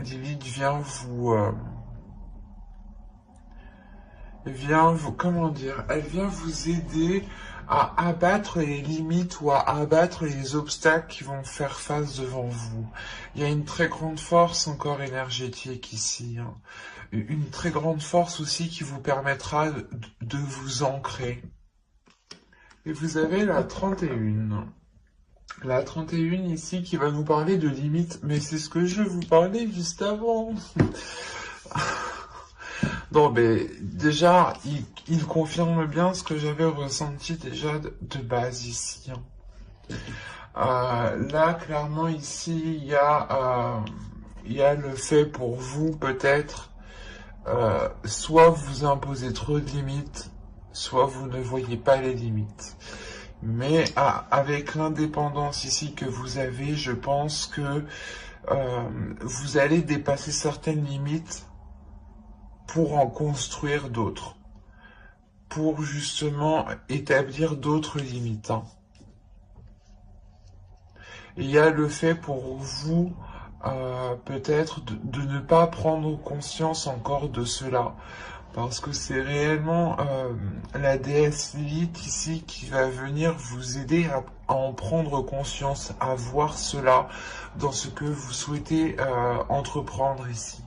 Lilith comment dire, elle vient vous aider à abattre les limites ou à abattre les obstacles qui vont faire face devant vous. Il y a une très grande force encore énergétique ici, hein. Une très grande force aussi qui vous permettra de vous ancrer. Et vous avez la 31. La 31 ici qui va nous parler de limites, mais c'est ce que je vous parlais juste avant. Non, mais déjà, il confirme bien ce que j'avais ressenti déjà de base ici, hein. Là, clairement, ici, il y a le fait pour vous, peut-être, soit vous imposez trop de limites, soit vous ne voyez pas les limites. Mais avec l'indépendance ici que vous avez, je pense que vous allez dépasser certaines limites pour en construire d'autres, pour justement établir d'autres limites, hein. Il y a le fait pour vous peut-être de ne pas prendre conscience encore de cela, parce que c'est réellement la déesse Lilith ici qui va venir vous aider à en prendre conscience, à voir cela dans ce que vous souhaitez entreprendre ici.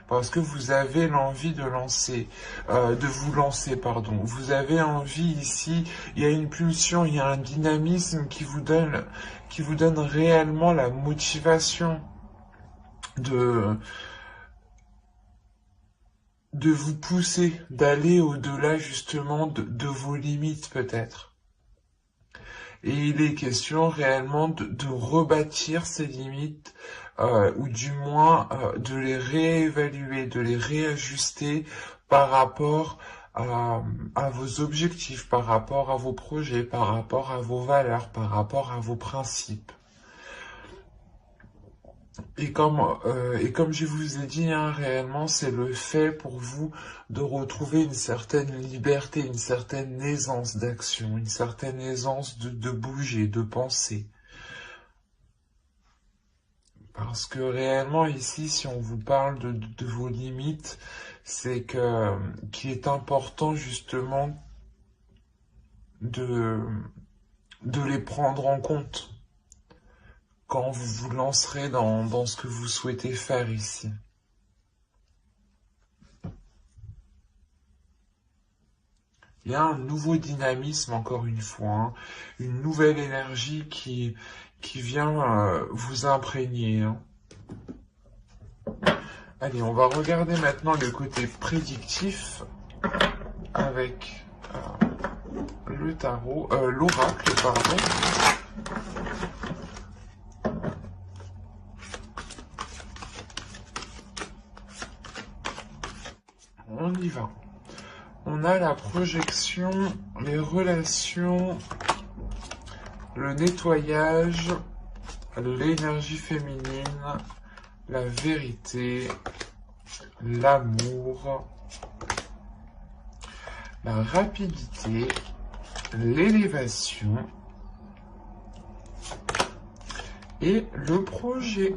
Parce que vous avez l'envie de vous lancer, pardon. Vous avez envie ici, il y a une pulsion, il y a un dynamisme qui vous donne réellement la motivation de, de vous pousser, d'aller au-delà justement de vos limites peut-être. Et il est question réellement de rebâtir ces limites, ou du moins de les réévaluer, de les réajuster par rapport à vos objectifs, par rapport à vos projets, par rapport à vos valeurs, par rapport à vos principes. Et comme je vous ai dit, hein, réellement, c'est le fait pour vous de retrouver une certaine liberté, une certaine aisance d'action, une certaine aisance de bouger, de penser. Parce que réellement, ici, si on vous parle de vos limites, c'est qu'il est important justement de, de les prendre en compte quand vous vous lancerez dans ce que vous souhaitez faire ici. Il y a un nouveau dynamisme, encore une fois, hein, une nouvelle énergie qui vient vous imprégner, hein. Allez, on va regarder maintenant le côté prédictif avec le tarot, l'oracle, pardon. On y va. On a la projection, les relations, le nettoyage, l'énergie féminine, la vérité, l'amour, la rapidité, l'élévation et le projet.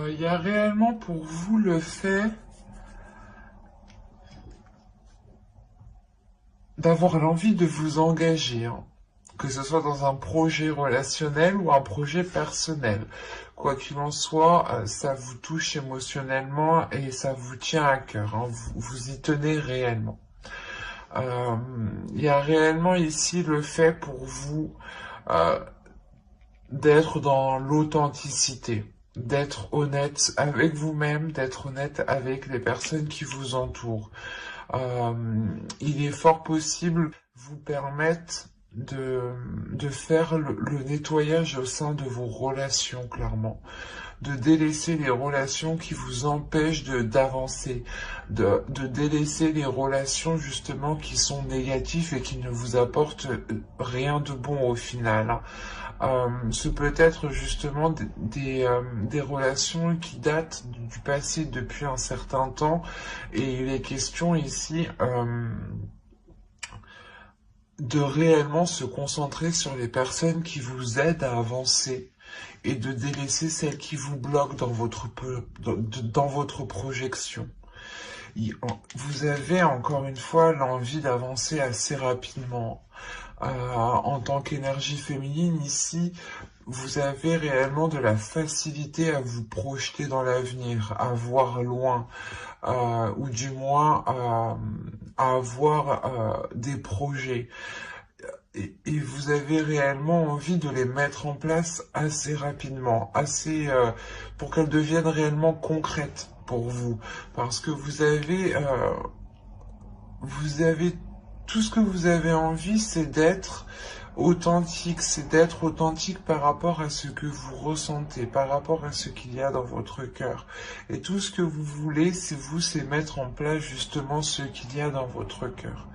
Il y a réellement pour vous le fait d'avoir l'envie de vous engager, hein, que ce soit dans un projet relationnel ou un projet personnel. Quoi qu'il en soit, ça vous touche émotionnellement et ça vous tient à cœur, hein, vous y tenez réellement. Il y a réellement ici le fait pour vous d'être dans l'authenticité, d'être honnête avec vous-même, d'être honnête avec les personnes qui vous entourent. Il est fort possible vous permettre de faire le nettoyage au sein de vos relations, clairement. De délaisser les relations qui vous empêchent d'avancer, de délaisser les relations justement qui sont négatives et qui ne vous apportent rien de bon au final, hein. Ce peut être justement des relations qui datent du passé depuis un certain temps et il est question ici de réellement se concentrer sur les personnes qui vous aident à avancer et de délaisser celles qui vous bloquent dans votre projection. Vous avez encore une fois l'envie d'avancer assez rapidement. En tant qu'énergie féminine, ici, vous avez réellement de la facilité à vous projeter dans l'avenir, à voir loin, ou du moins à avoir des projets. Et vous avez réellement envie de les mettre en place assez rapidement, pour qu'elles deviennent réellement concrètes pour vous. Parce que vous avez tout ce que vous avez envie, c'est d'être authentique par rapport à ce que vous ressentez, par rapport à ce qu'il y a dans votre cœur. Et tout ce que vous voulez, c'est mettre en place justement ce qu'il y a dans votre cœur.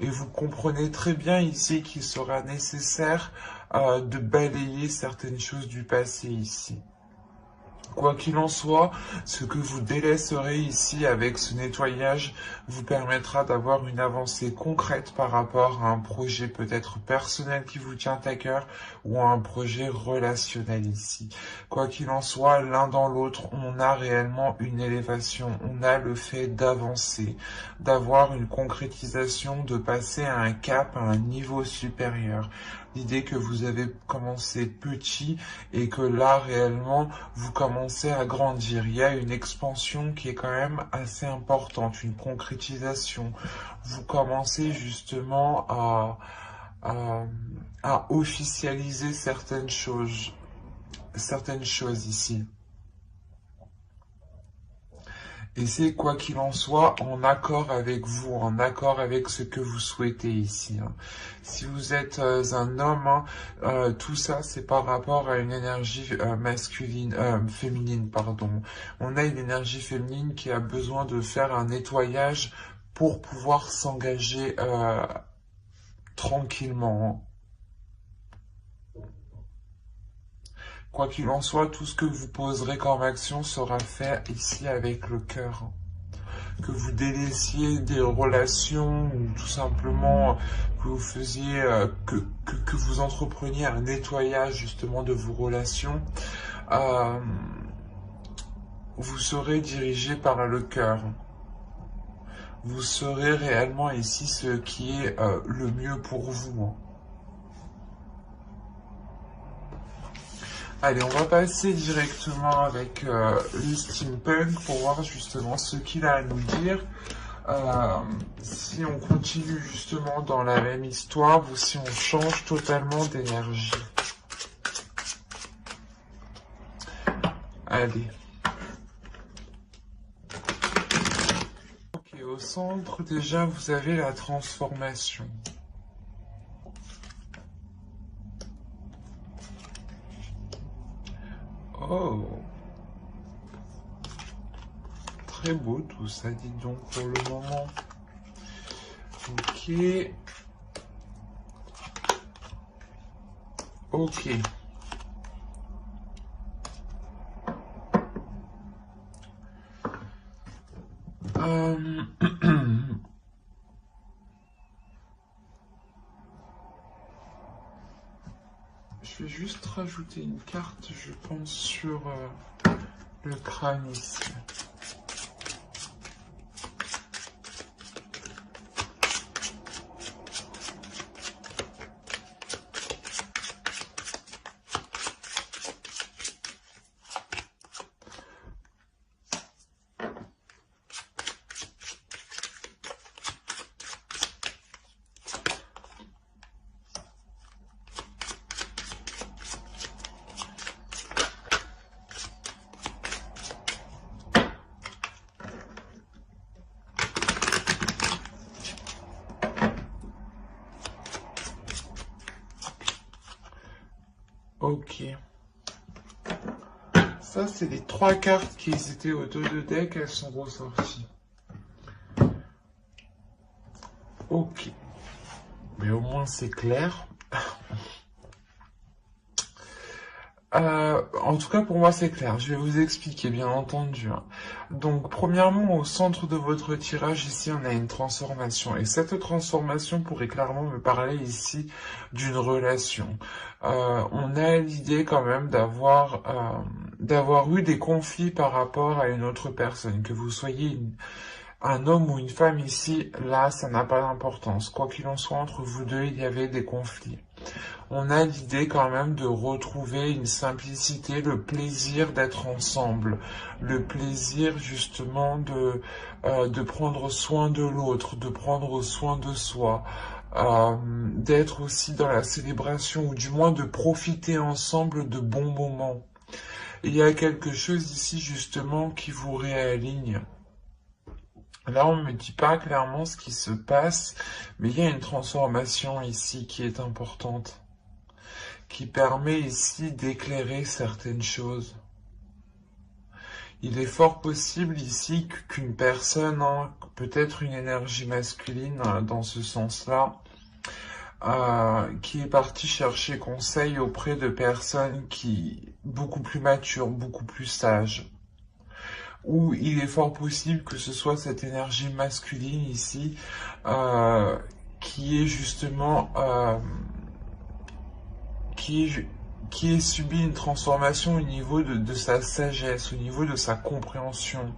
Et vous comprenez très bien ici qu'il sera nécessaire de balayer certaines choses du passé ici. Quoi qu'il en soit, ce que vous délaisserez ici avec ce nettoyage vous permettra d'avoir une avancée concrète par rapport à un projet peut-être personnel qui vous tient à cœur ou à un projet relationnel ici. Quoi qu'il en soit, l'un dans l'autre, on a réellement une élévation, on a le fait d'avancer, d'avoir une concrétisation, de passer à un cap, à un niveau supérieur. L'idée que vous avez commencé petit et que là réellement vous commencez à grandir. Il y a une expansion qui est quand même assez importante, une concrétisation. Vous commencez justement à officialiser certaines choses ici. Et c'est quoi qu'il en soit en accord avec vous, en accord avec ce que vous souhaitez ici. Si vous êtes un homme, tout ça c'est par rapport à une énergie féminine, pardon. On a une énergie féminine qui a besoin de faire un nettoyage pour pouvoir s'engager tranquillement. Quoi qu'il en soit, tout ce que vous poserez comme action sera fait ici avec le cœur. Que vous délaissiez des relations ou tout simplement que vous faisiez, que vous entrepreniez un nettoyage justement de vos relations, vous serez dirigé par le cœur. Vous serez réellement ici ce qui est le mieux pour vous. Allez, on va passer directement avec le steampunk pour voir justement ce qu'il a à nous dire. Si on continue justement dans la même histoire ou si on change totalement d'énergie. Allez. Ok, au centre, déjà, vous avez la transformation. Oh, très beau tout ça, dites donc, pour le moment. Ok. Ok. Je vais juste rajouter une carte, je pense, sur le crâne ici. Ok. Ça, c'est les 3 cartes qui étaient au dos de deck, elles sont ressorties. Ok. Mais au moins, c'est clair. En tout cas, pour moi, c'est clair. Je vais vous expliquer, bien entendu, hein. Donc, premièrement, au centre de votre tirage, ici, on a une transformation. Et cette transformation pourrait clairement me parler ici d'une relation. On a l'idée quand même d'avoir eu des conflits par rapport à une autre personne. Que vous soyez un homme ou une femme ici, là, ça n'a pas d'importance. Quoi qu'il en soit, entre vous deux, il y avait des conflits. On a l'idée quand même de retrouver une simplicité, le plaisir d'être ensemble, le plaisir justement de prendre soin de l'autre, de prendre soin de soi, d'être aussi dans la célébration ou du moins de profiter ensemble de bons moments. Il y a quelque chose ici justement qui vous réaligne. Là, on ne me dit pas clairement ce qui se passe, mais il y a une transformation ici qui est importante, qui permet ici d'éclairer certaines choses. Il est fort possible ici qu'une personne, hein, peut-être une énergie masculine dans ce sens-là, qui est partie chercher conseil auprès de personnes beaucoup plus matures, beaucoup plus sages. Ou il est fort possible que ce soit cette énergie masculine ici qui est justement qui ait subi une transformation au niveau de sa sagesse, au niveau de sa compréhension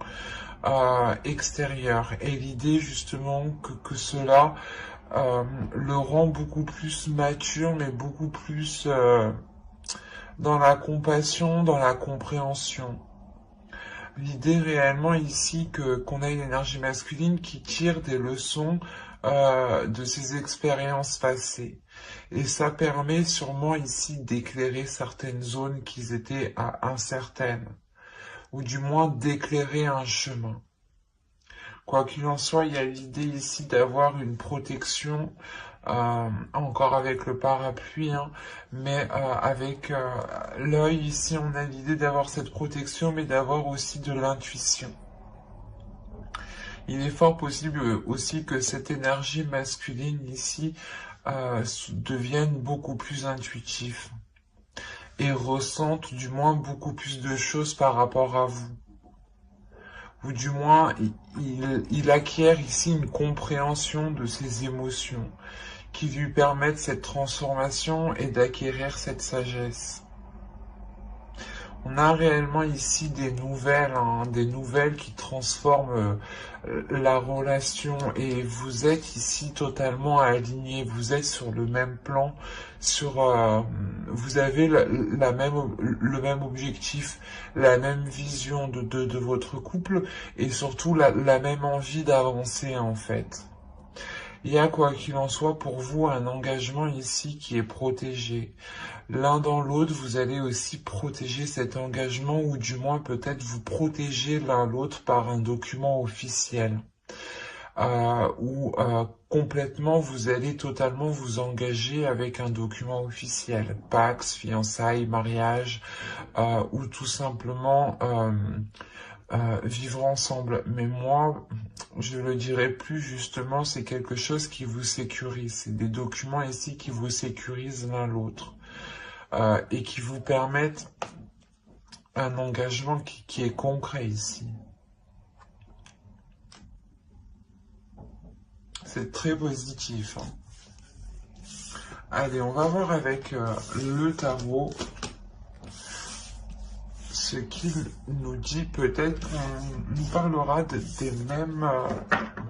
extérieure. Et l'idée justement que cela le rend beaucoup plus mature, mais beaucoup plus dans la compassion, dans la compréhension. L'idée réellement ici qu'on a une énergie masculine qui tire des leçons de ses expériences passées. Et ça permet sûrement ici d'éclairer certaines zones qui étaient incertaines, ou du moins d'éclairer un chemin. Quoi qu'il en soit, il y a l'idée ici d'avoir une protection, encore avec le parapluie, hein, mais avec l'œil ici, on a l'idée d'avoir cette protection, mais d'avoir aussi de l'intuition. Il est fort possible aussi que cette énergie masculine ici devienne beaucoup plus intuitive et ressente du moins beaucoup plus de choses par rapport à vous. Ou du moins, il acquiert ici une compréhension de ses émotions qui lui permettent cette transformation et d'acquérir cette sagesse. On a réellement ici des nouvelles qui transforment la relation et vous êtes ici totalement alignés, vous êtes sur le même plan, vous avez le même objectif, la même vision de votre couple et surtout la même envie d'avancer en fait. Il y a quoi qu'il en soit pour vous un engagement ici qui est protégé. L'un dans l'autre, vous allez aussi protéger cet engagement ou du moins peut-être vous protéger l'un l'autre par un document officiel. Ou complètement vous allez totalement vous engager avec un document officiel. Pax, fiançailles, mariage ou tout simplement vivre ensemble. Mais moi, je le dirais plus justement, c'est quelque chose qui vous sécurise. C'est des documents ici qui vous sécurisent l'un l'autre et qui vous permettent un engagement qui est concret ici. C'est très positif, hein. Allez, on va voir avec le tarot ce qu'il nous dit. Peut-être qu'on nous parlera des mêmes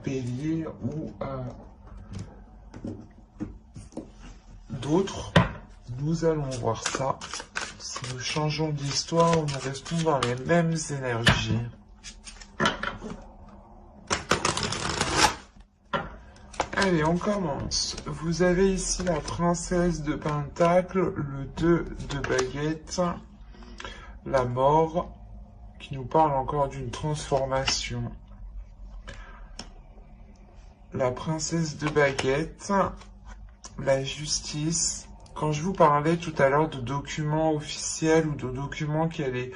béliers ou d'autres. Nous allons voir ça. Si nous changeons d'histoire, nous restons dans les mêmes énergies. Allez, on commence. Vous avez ici la princesse de Pentacle, le 2 de baguette, la mort, qui nous parle encore d'une transformation. La princesse de baguette, la justice. Quand je vous parlais tout à l'heure de documents officiels ou de documents qui allaient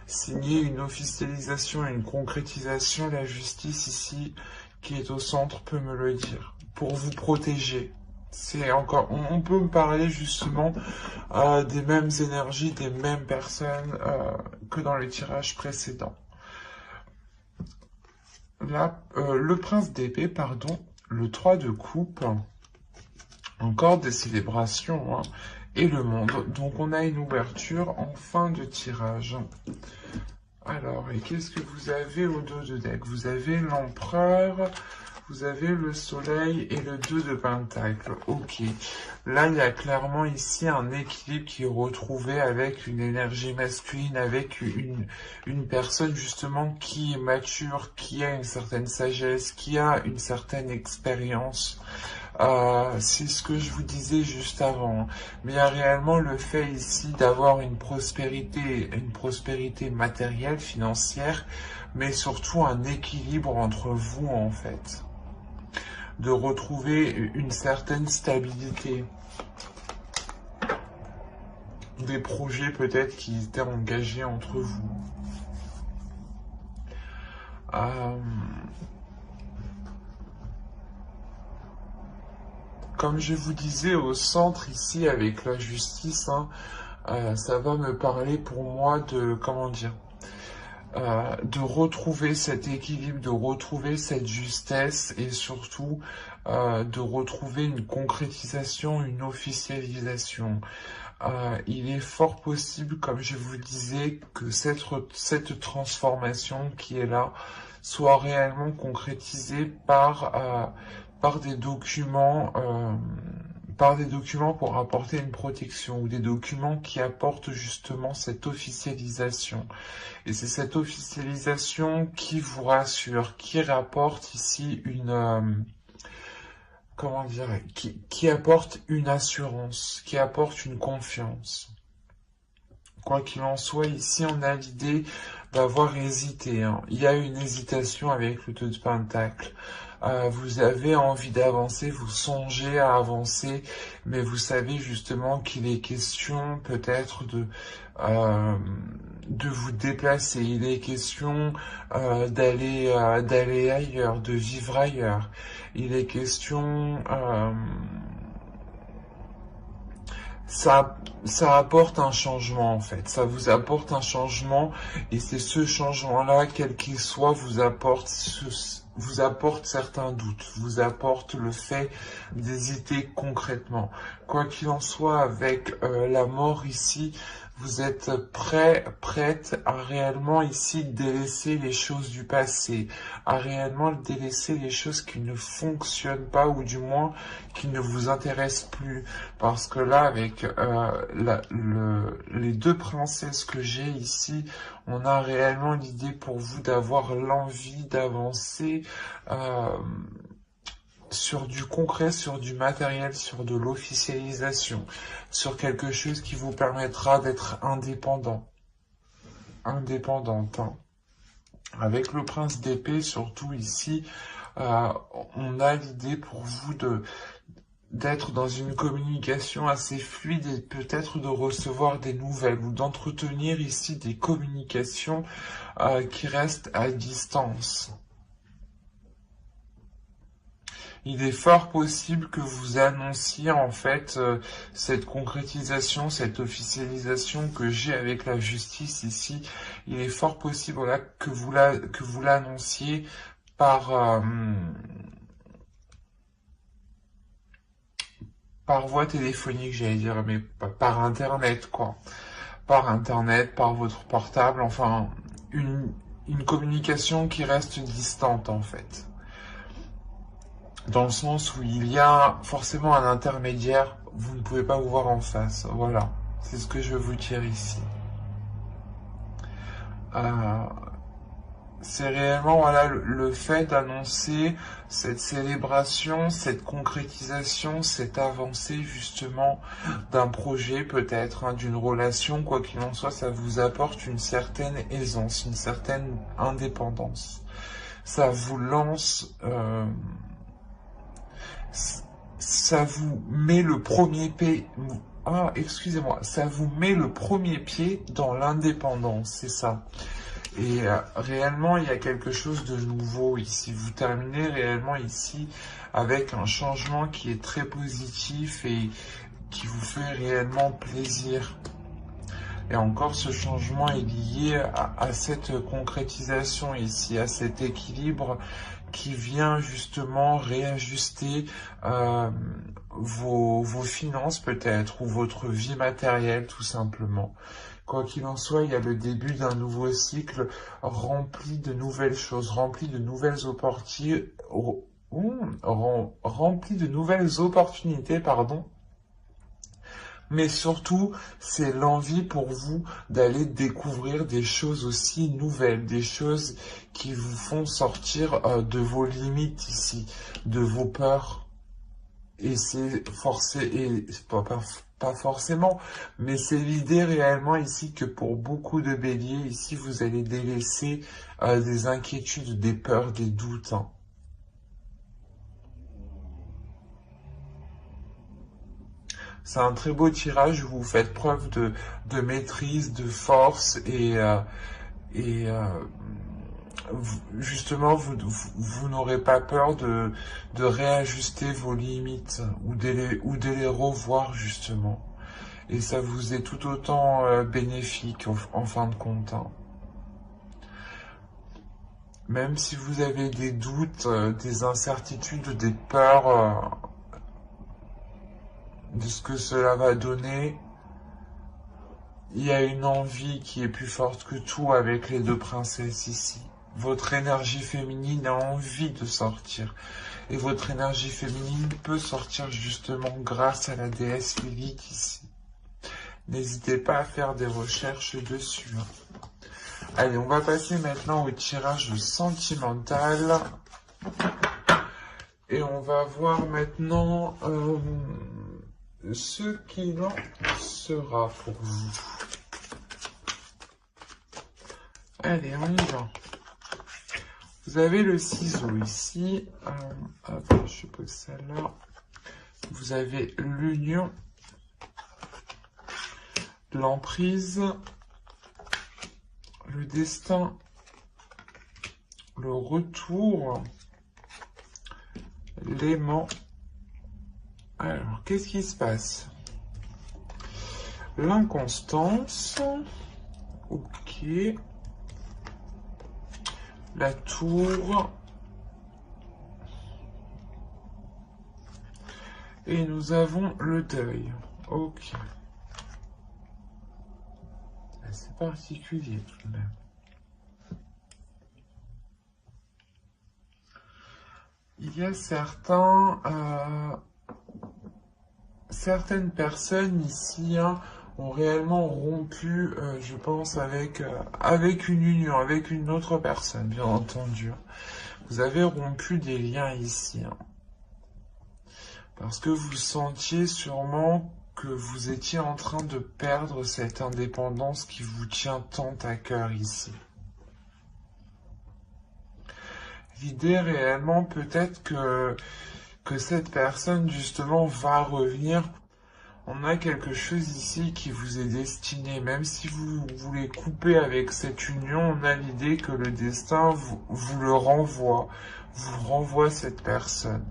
signer une officialisation et une concrétisation, la justice ici, qui est au centre, peut me le dire. Pour vous protéger. C'est encore, on peut me parler justement des mêmes énergies, des mêmes personnes que dans les tirages précédents. Là, le prince d'épée, pardon, le 3 de coupe, encore des célébrations, hein, et le monde. Donc on a une ouverture en fin de tirage. Alors, et qu'est-ce que vous avez au dos de deck? Vous avez l'empereur, vous avez le soleil et le 2 de pentacle. Ok. Là, il y a clairement ici un équilibre qui est retrouvé avec une énergie masculine, avec une personne justement qui est mature, qui a une certaine sagesse, qui a une certaine expérience. C'est ce que je vous disais juste avant. Mais il y a réellement le fait ici d'avoir une prospérité matérielle, financière, mais surtout un équilibre entre vous en fait. De retrouver une certaine stabilité. Des projets peut-être qui étaient engagés entre vous. Comme je vous disais, au centre ici avec la justice, hein, ça va me parler pour moi de, comment dire, de retrouver cet équilibre, de retrouver cette justesse et surtout de retrouver une concrétisation, une officialisation. Il est fort possible, comme je vous disais, que cette transformation qui est là soit réellement concrétisée par des documents pour apporter une protection ou des documents qui apportent justement cette officialisation. Et c'est cette officialisation qui vous rassure, qui rapporte ici une... comment dire, qui apporte une assurance, qui apporte une confiance. Quoi qu'il en soit, ici on a l'idée d'avoir hésité, hein. Il y a une hésitation avec le 2 de pentacle. Vous avez envie d'avancer, vous songez à avancer, mais vous savez justement qu'il est question peut-être de vous déplacer. Il est question d'aller ailleurs, de vivre ailleurs. Il est question ça apporte un changement en fait, ça vous apporte un changement et c'est ce changement-là, quel qu'il soit, vous apporte certains doutes, vous apporte le fait d'hésiter concrètement. Quoi qu'il en soit, avec la mort ici, vous êtes prête à réellement ici délaisser les choses du passé, à réellement délaisser les choses qui ne fonctionnent pas ou du moins qui ne vous intéressent plus. Parce que là, avec les deux princesses que j'ai ici, on a réellement l'idée pour vous d'avoir l'envie d'avancer sur du concret, sur du matériel, sur de l'officialisation, sur quelque chose qui vous permettra d'être indépendante. Hein. Avec le prince d'épée, surtout ici, on a l'idée pour vous d'être dans une communication assez fluide et peut-être de recevoir des nouvelles ou d'entretenir ici des communications qui restent à distance. Il est fort possible que vous annonciez en fait cette concrétisation, cette officialisation que j'ai avec la justice ici. Il est fort possible voilà, que vous l'annonciez par voie téléphonique, j'allais dire, mais par internet quoi. Par internet, par votre portable, enfin une communication qui reste distante en fait. Dans le sens où il y a forcément un intermédiaire, vous ne pouvez pas vous voir en face. Voilà, c'est ce que je veux vous dire ici. C'est réellement voilà le fait d'annoncer cette célébration, cette concrétisation, cette avancée justement d'un projet peut-être, hein, d'une relation, quoi qu'il en soit, ça vous apporte une certaine aisance, une certaine indépendance. Ça vous lance... ça vous met le premier Ah, excusez-moi, ça vous met le premier pied dans l'indépendance, c'est ça. Et réellement, il y a quelque chose de nouveau ici. Vous terminez réellement ici avec un changement qui est très positif et qui vous fait réellement plaisir. Et encore, ce changement est lié à cette concrétisation ici, à cet équilibre qui vient justement réajuster euh, vos finances peut-être, ou votre vie matérielle tout simplement. Quoi qu'il en soit, il y a le début d'un nouveau cycle rempli de nouvelles choses, rempli de nouvelles opportunités, rempli de nouvelles opportunités, pardon. Mais surtout, c'est l'envie pour vous d'aller découvrir des choses aussi nouvelles, des choses qui vous font sortir de vos limites ici, de vos peurs. Et c'est forcé, et pas forcément, mais c'est l'idée réellement ici que pour beaucoup de béliers, ici, vous allez délaisser des inquiétudes, des peurs, des doutes, hein. C'est un très beau tirage où vous faites preuve de maîtrise, de force et justement, vous n'aurez pas peur de réajuster vos limites ou de les revoir justement. Et ça vous est tout autant bénéfique en fin de compte, hein. Même si vous avez des doutes, des incertitudes, des peurs de ce que cela va donner, il y a une envie qui est plus forte que tout avec les deux princesses ici. Votre énergie féminine a envie de sortir. Et votre énergie féminine peut sortir justement grâce à la déesse Lilith ici. N'hésitez pas à faire des recherches dessus, hein. Allez, on va passer maintenant au tirage sentimental. Et on va voir maintenant ce qu'il en sera pour vous. Allez, on y va. Vous avez le ciseau ici. Hop, je pose ça là. Vous avez l'union, l'emprise, le destin, le retour, l'aimant. Alors, qu'est-ce qui se passe? L'inconstance. Ok. La tour. Et nous avons le deuil. Ok. C'est particulier tout de même. Il y a certaines personnes ici hein, ont réellement rompu, je pense, avec une union, avec une autre personne, bien entendu. Vous avez rompu des liens ici. Hein, parce que vous sentiez sûrement que vous étiez en train de perdre cette indépendance qui vous tient tant à cœur ici. L'idée réellement peut-être que cette personne justement va revenir. On a quelque chose ici qui vous est destiné. Même si vous voulez couper avec cette union, on a l'idée que le destin vous le renvoie. Vous renvoie cette personne.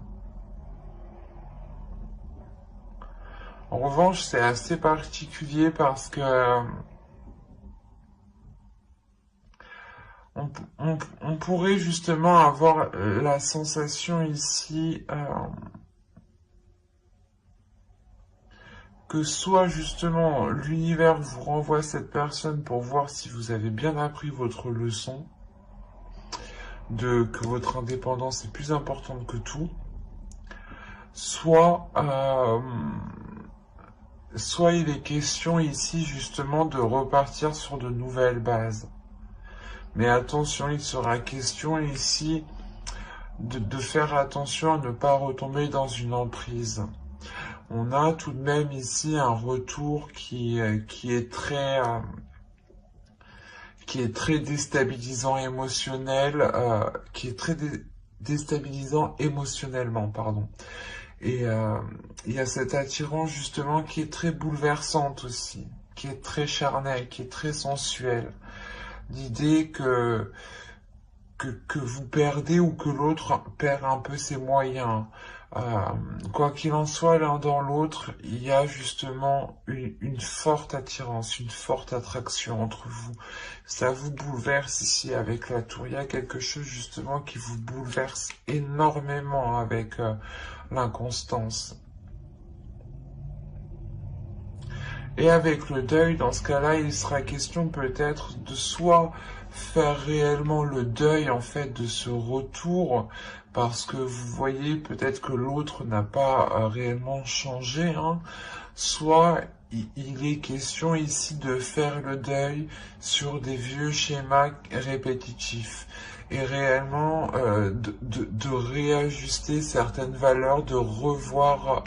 En revanche, c'est assez particulier parce que on pourrait justement avoir la sensation ici que soit justement l'univers vous renvoie cette personne pour voir si vous avez bien appris votre leçon, que votre indépendance est plus importante que tout, soit il est question ici justement de repartir sur de nouvelles bases. Mais attention, il sera question ici de faire attention à ne pas retomber dans une emprise. On a tout de même ici un retour qui est très déstabilisant émotionnel, qui est très déstabilisant émotionnellement, pardon. Et il y a cette attirance justement qui est très bouleversante aussi, qui est très charnelle, qui est très sensuelle. L'idée que vous perdez ou que l'autre perd un peu ses moyens. Euh, Quoi qu'il en soit, l'un dans l'autre, il y a justement une forte attirance, une forte attraction entre vous. Ça vous bouleverse ici avec la tour. Il y a quelque chose justement qui vous bouleverse énormément avec l'inconstance. Et avec le deuil, dans ce cas-là, il sera question peut-être de soit faire réellement le deuil en fait de ce retour, parce que vous voyez peut-être que l'autre n'a pas réellement changé, hein, soit il est question ici de faire le deuil sur des vieux schémas répétitifs et réellement de réajuster certaines valeurs, de revoir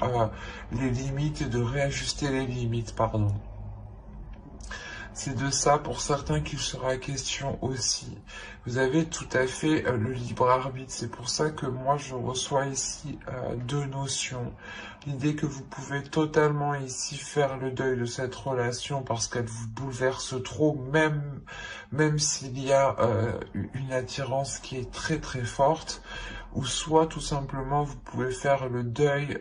les limites et de réajuster les limites, pardon. C'est de ça pour certains qu'il sera question aussi. Vous avez tout à fait le libre arbitre. C'est pour ça que moi je reçois ici deux notions. L'idée que vous pouvez totalement ici faire le deuil de cette relation parce qu'elle vous bouleverse trop, même s'il y a une attirance qui est très très forte, ou soit tout simplement vous pouvez faire le deuil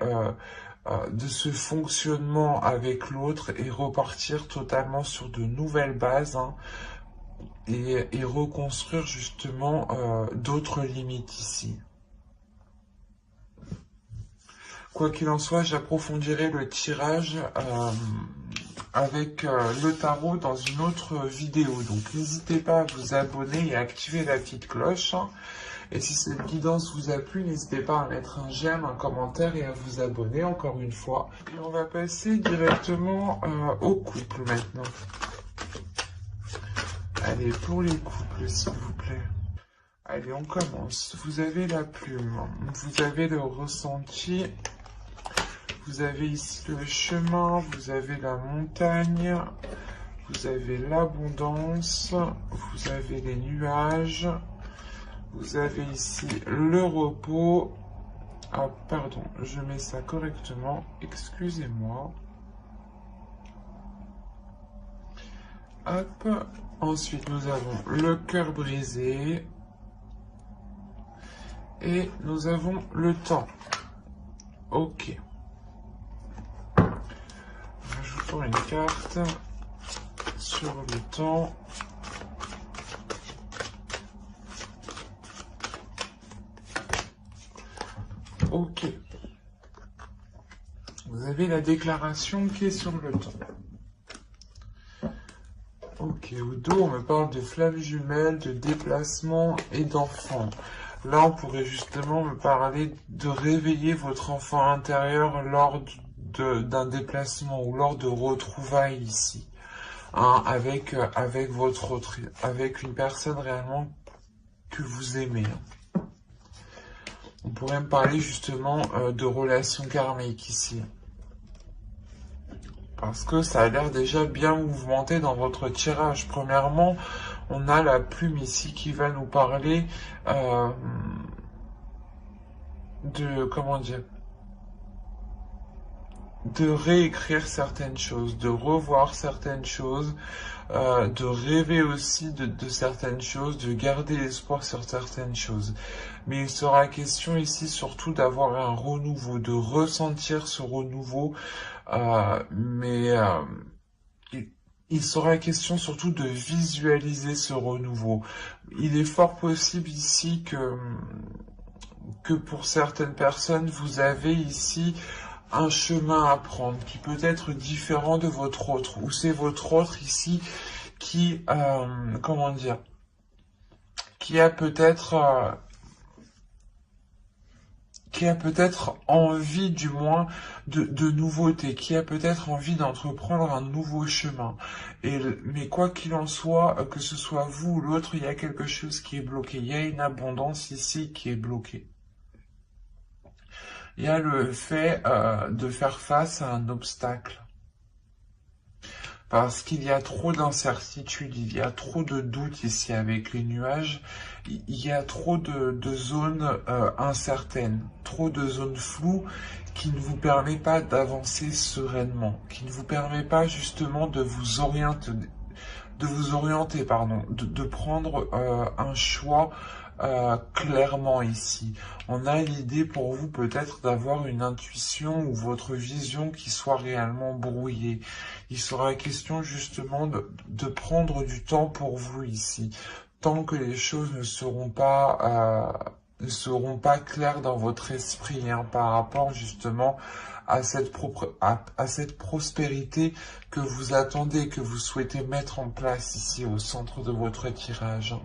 de ce fonctionnement avec l'autre et repartir totalement sur de nouvelles bases, hein, et reconstruire justement d'autres limites ici. Quoi qu'il en soit, j'approfondirai le tirage avec le tarot dans une autre vidéo. Donc n'hésitez pas à vous abonner et à activer la petite cloche, hein. Et si cette guidance vous a plu, n'hésitez pas à mettre un j'aime, un commentaire et à vous abonner encore une fois. Et on va passer directement au couple maintenant. Allez, pour les couples, s'il vous plaît. Allez, on commence. Vous avez la plume, vous avez le ressenti, vous avez ici le chemin, vous avez la montagne, vous avez l'abondance, vous avez les nuages. Vous avez ici le repos. Ah, pardon, je mets ça correctement. Excusez-moi. Hop. Ensuite, nous avons le cœur brisé. Et nous avons le temps. Ok. Rajoutons une carte sur le temps. Ok. Vous avez la déclaration qui est sur le temps. Ok, au dos, on me parle de flammes jumelles, de déplacement et d'enfants. Là, on pourrait justement me parler de réveiller votre enfant intérieur lors d'un déplacement ou lors de retrouvailles ici, hein, avec avec une personne réellement que vous aimez. On pourrait me parler justement de relations karmiques ici. Parce que ça a l'air déjà bien mouvementé dans votre tirage. Premièrement, on a la plume ici qui va nous parler comment dire, de réécrire certaines choses, de revoir certaines choses, de rêver aussi de certaines choses, de garder l'espoir sur certaines choses. Mais il sera question ici surtout d'avoir un renouveau, de ressentir ce renouveau, il sera question surtout de visualiser ce renouveau. Il est fort possible ici que pour certaines personnes, vous avez ici un chemin à prendre qui peut être différent de votre autre, ou c'est votre autre ici qui, comment dire, qui a peut-être envie du moins de nouveautés, qui a peut-être envie d'entreprendre un nouveau chemin. Mais quoi qu'il en soit, que ce soit vous ou l'autre, il y a quelque chose qui est bloqué. Il y a une abondance ici qui est bloquée. Il y a le fait de faire face à un obstacle. parce qu'il y a trop d'incertitudes, il y a trop de doutes ici avec les nuages, il y a trop de zones incertaines, trop de zones floues qui ne vous permet pas d'avancer sereinement, qui ne vous permet pas justement de vous orienter, pardon, de prendre un choix clairement ici. On a l'idée pour vous peut-être d'avoir une intuition ou votre vision qui soit réellement brouillée. Il sera question justement de prendre du temps pour vous ici, tant que les choses ne seront pas claires dans votre esprit hein, par rapport justement à cette prospérité que vous attendez, que vous souhaitez mettre en place ici au centre de votre tirage.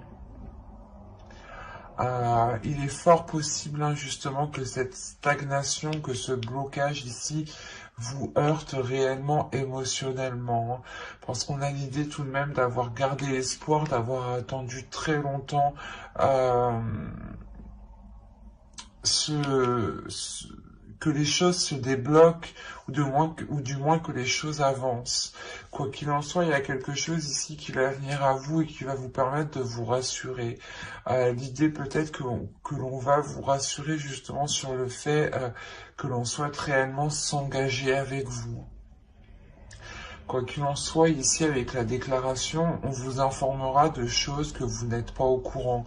Il est fort possible hein, justement que cette stagnation, que ce blocage ici vous heurte réellement émotionnellement, hein, parce qu'on a l'idée tout de même d'avoir gardé espoir, d'avoir attendu très longtemps que les choses se débloquent, ou du moins que les choses avancent. Quoi qu'il en soit, il y a quelque chose ici qui va venir à vous et qui va vous permettre de vous rassurer. L'idée peut-être que l'on va vous rassurer justement sur le fait que l'on souhaite réellement s'engager avec vous. Quoi qu'il en soit, ici avec la déclaration, on vous informera de choses que vous n'êtes pas au courant.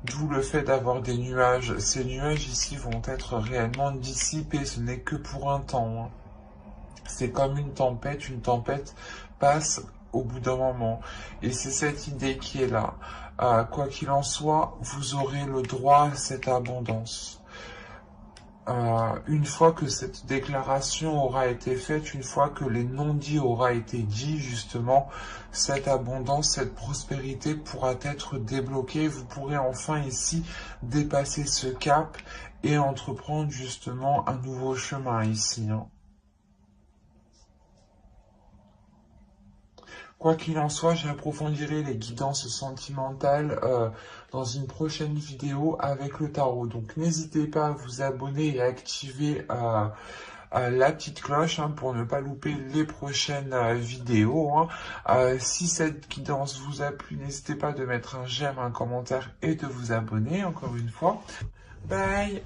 D'où le fait d'avoir des nuages. Ces nuages ici vont être réellement dissipés, ce n'est que pour un temps. Hein. C'est comme une tempête passe au bout d'un moment. Et c'est cette idée qui est là. Quoi qu'il en soit, vous aurez le droit à cette abondance. Une fois que cette déclaration aura été faite, une fois que les non-dits aura été dit, justement, cette abondance, cette prospérité pourra être débloquée. Vous pourrez enfin ici dépasser ce cap et entreprendre justement un nouveau chemin ici. Hein. Quoi qu'il en soit, j'approfondirai les guidances sentimentales dans une prochaine vidéo avec le tarot. Donc n'hésitez pas à vous abonner et à activer la petite cloche hein, pour ne pas louper les prochaines vidéos. Hein. Si cette guidance vous a plu, n'hésitez pas de mettre un j'aime, un commentaire et de vous abonner encore une fois. Bye!